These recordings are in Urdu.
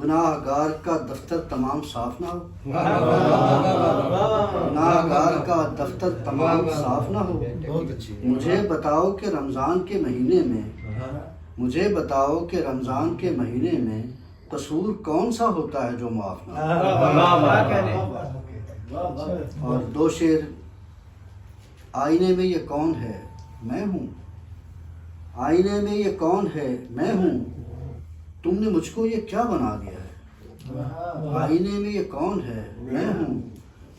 گناہ گار کا دفتر تمام صاف نہ ہو، گناہ گار کا دفتر تمام صاف نہ ہو۔ مجھے بتاؤ کہ رمضان کے مہینے میں، مجھے بتاؤ کہ رمضان کے مہینے میں قصور کون سا ہوتا ہے جو معاف نہ ہو۔ اور دو شعر۔ آئینے میں یہ کون ہے؟ میں ہوں، آئینے میں یہ کون ہے؟ میں ہوں، تم نے مجھ کو یہ کیا بنا دیا ہے؟ آئینے میں یہ کون ہے؟ میں ہوں،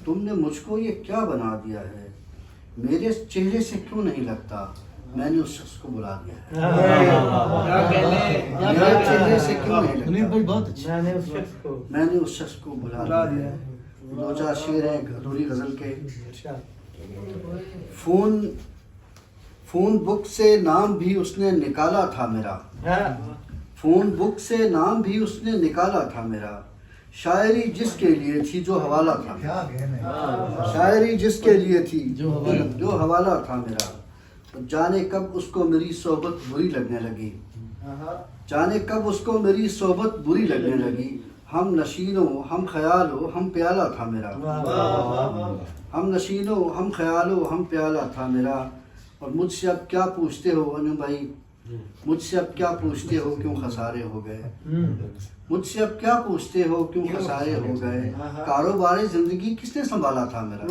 تم نے مجھ کو یہ کیا بنا دیا ہے؟ میرے چہرے سے کیوں نہیں لگتا میں نے اس شخص کو بلا دیا ہے؟ میرے چہرے سے کیوں نہیں لگتا میں نے اس شخص کو بلا دیا ہے؟ دو چار شعر ہیں ادھوری غزل کے۔ فون بک سے نام بھی اس نے نکالا تھا میرا، فون بک سے نام بھی اس نے نکالا تھا میرا، شاعری جس کے لیے تھی جو حوالہ تھا میرا، شاعری جس کے لیے تھی جو حوالہ تھا میرا۔ جانے کب اس کو میری صحبت بری لگنے لگی، جانے کب اس کو میری صحبت بری لگنے لگی، ہم نشینوں ہم خیالوں ہم پیالہ تھا میرا، ہم نشینوں ہم خیالوں ہم پیالہ تھا میرا۔ اور مجھ سے اب کیا پوچھتے ہو انو بھائی، مجھ سے اب کیا پوچھتے ہو کیوں خسارے ہو گئے، مجھ سے اب کیا پوچھتے ہو کیوں خسارے ہو گئے، کاروبار زندگی کس نے سنبھالا تھا میرا،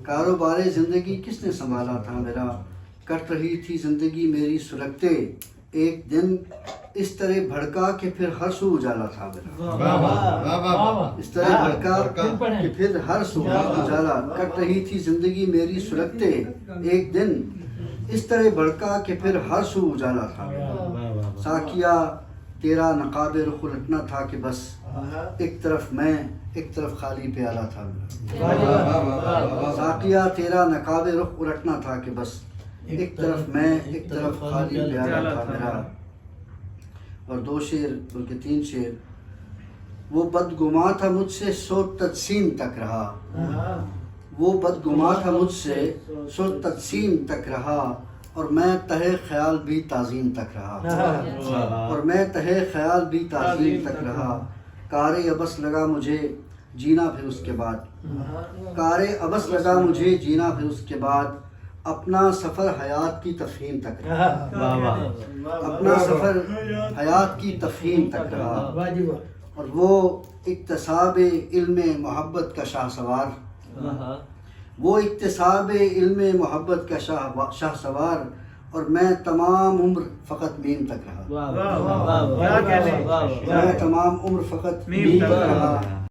کاروبار زندگی کس نے سنبھالا تھا میرا، کٹ رہی تھی زندگی میری سلگتے، ایک دن اس طرح بھڑکا کہ پھر ہر سو اجالا تھا میرا، اس طرح بھڑکا کہ پھر ہر سو اجالا، کٹ رہی تھی زندگی میری سلگتے، ایک دن اس طرح بھڑکا کہ پھر ہر سو اجالا تھا میرا۔ ساقیہ تیرا نقاب رخ الٹنا تھا کہ بس، ایک طرف میں ایک طرف خالی پیالہ تھا میرا، ساقیہ تیرا نقاب رخ الٹنا تھا کہ بس، ایک طرف میں ایک طرف خالی پیالہ تھا میرا۔ اور دو شعر بلکہ تین شعر۔ وہ بدگماں تھا مجھ سے سو تقسیم تک رہا، وہ بدگماں تھا مجھ سے سو تقسیم تک رہا، اور میں تہے خیال بھی تعظیم تک رہا، اور میں تہے خیال بھی تعظیم تک رہا، کار عبث لگا مجھے جینا پھر اس کے بعد، کار عبث لگا مجھے جینا پھر اس کے بعد، اپنا سفر حیات کی تفہیم تک رہا، اپنا سفر حیات کی تفہیم تک رہا۔ اور وہ اکتساب علم محبت کا شاہ سوار، وہ اکتساب علم محبت کا شاہ سوار، اور میں تمام عمر فقط میم تک رہا، میں تمام عمر فقط میم تک رہا۔